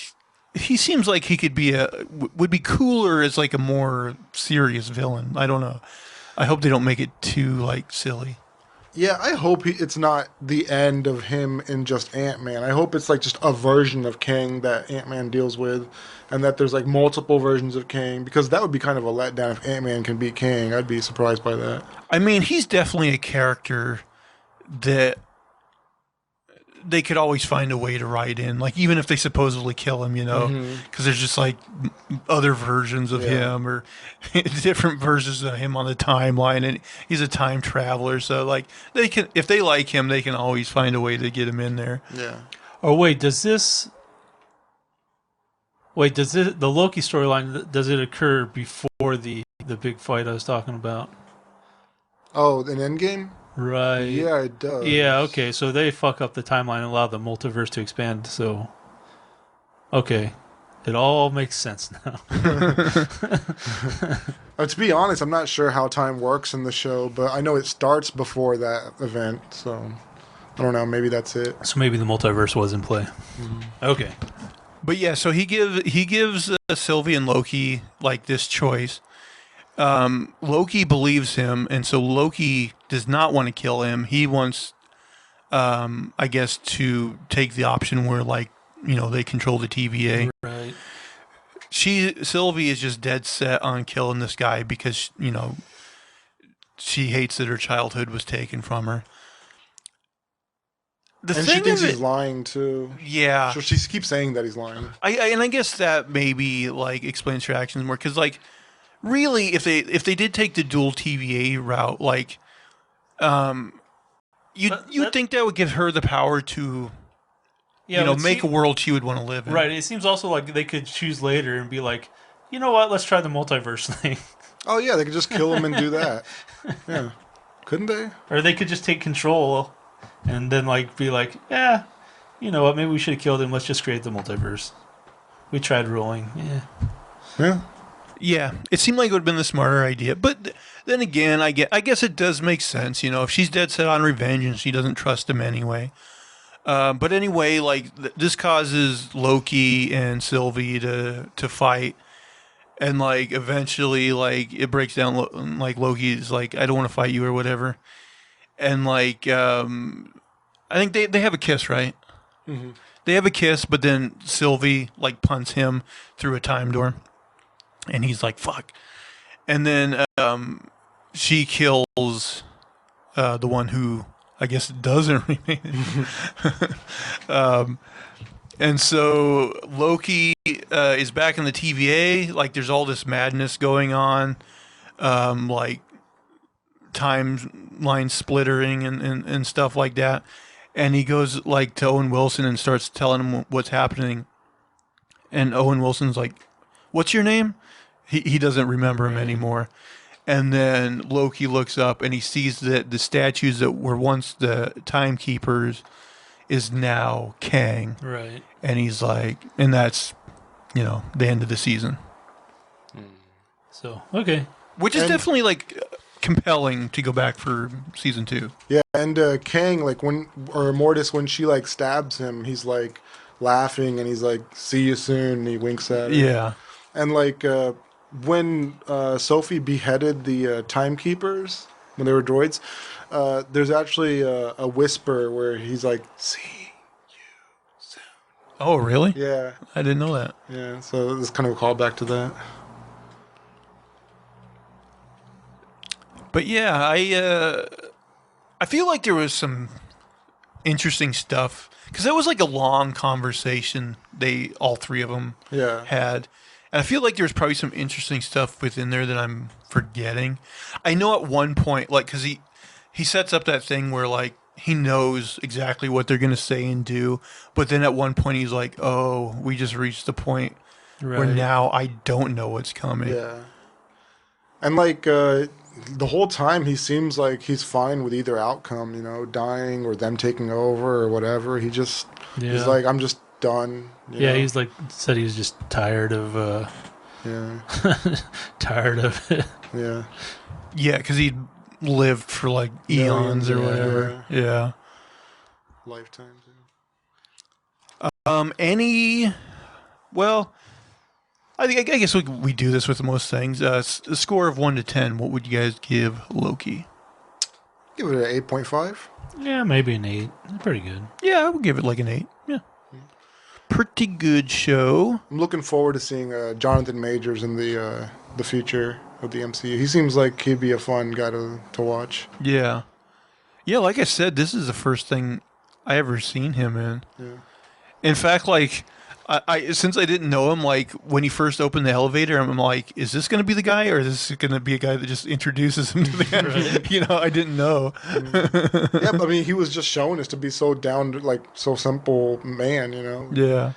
he seems like he could be would be cooler as like a more serious villain. I don't know. I hope they don't make it too like silly.
Yeah, I hope it's not the end of him in just Ant-Man. I hope it's like just a version of Kang that Ant-Man deals with, and that there's like multiple versions of Kang, because that would be kind of a letdown if Ant-Man can beat Kang. I'd be surprised by that.
I mean, he's definitely a character that they could always find a way to write in, like even if they supposedly kill him, because there's just like other versions of him or different versions of him on the timeline, and he's a time traveler. So like they can, if they like him, they can always find a way to get him in there.
Yeah.
Oh wait, the Loki storyline, does it occur before the big fight I was talking about?
Oh, an Endgame?
Right.
Yeah, it does.
Yeah, okay. So they fuck up the timeline and allow the multiverse to expand. So, okay. It all makes sense now.
To be honest, I'm not sure how time works in the show, but I know it starts before that event. So, I don't know. Maybe that's it.
So maybe the multiverse was in play. Okay.
But yeah, so he gives Sylvie and Loki like this choice. Loki believes him, and so Loki does not want to kill him. He wants, I guess, to take the option where, like, they control the TVA.
Right.
Sylvie is just dead set on killing this guy because, she hates that her childhood was taken from her.
And she thinks he's lying too.
Yeah.
So she keeps saying that he's lying.
I guess that maybe like explains her actions more, because like, really, if they did take the dual TVA route, like, you'd think that would give her the power to, make a world she would want to live in.
Right. It seems also like they could choose later and be like, you know what? Let's try the multiverse thing.
Oh yeah, they could just kill him and do that. Yeah, couldn't they?
Or they could just take control and then like be like, yeah, you know what? Maybe we should have killed him. Let's just create the multiverse. We tried rolling. Yeah.
Yeah.
Yeah, it seemed like it would have been the smarter idea. But then again, I guess it does make sense. If she's dead set on revenge and she doesn't trust him anyway. But anyway, like this causes Loki and Sylvie to fight. And like eventually, like it breaks down. Like Loki's like, I don't want to fight you or whatever. And like, I think they have a kiss, right?
Mm-hmm.
They have a kiss, but then Sylvie like punts him through a time door. And he's like, fuck. And then she kills the one who, I guess, doesn't remain. And so Loki is back in the TVA. Like, there's all this madness going on, like timeline splittering and stuff like that. And he goes like to Owen Wilson and starts telling him what's happening. And Owen Wilson's like, "What's your name?" He doesn't remember him anymore. And then Loki looks up and he sees that the statues that were once the timekeepers is now Kang.
Right.
And he's like, and that's, the end of the season.
So, okay.
Which is definitely like compelling to go back for season 2.
Yeah, and Kang, like Mortis, when she like stabs him, he's like laughing and he's like, "See you soon," and he winks at her.
Yeah.
And like when Sophie beheaded the timekeepers when they were droids, there's actually a whisper where he's like, "See you soon."
Oh, really?
Yeah,
I didn't know that.
yeah. So it's kind of a callback to that.
But yeah, I feel like there was some interesting stuff because that was like a long conversation all three of them
Yeah.
had. And I feel like there's probably some interesting stuff within there that I'm forgetting. I know at one point, like, because he sets up that thing where, like, he knows exactly what they're going to say and do. But then at one point, he's like, "Oh, we just reached the point where now I don't know what's coming."
Yeah. And like the whole time, he seems like he's fine with either outcome, dying or them taking over or whatever. He's like, "I'm just done."
Yeah, he's like said he was just tired of
Yeah.
tired of it.
Yeah.
Yeah, because he lived for like eons or whatever. Yeah.
Lifetimes.
Well, I guess we do this with most things. A score of 1 to 10. What would you guys give Loki?
Give it an 8.5.
Yeah, maybe an 8. Pretty good.
Yeah, I would give it like an 8. Yeah. Pretty good show.
I'm looking forward to seeing Jonathan Majors in the future of the MCU. He seems like he'd be a fun guy to watch.
Yeah. Yeah, like I said, this is the first thing I ever seen him in.
Yeah.
In fact, like, I since I didn't know him, like, when he first opened the elevator, I'm like, is this going to be the guy, or is this going to be a guy that just introduces him to the guy? I didn't know.
Yeah, but I mean, he was just showing us to be so so simple man,
Yeah.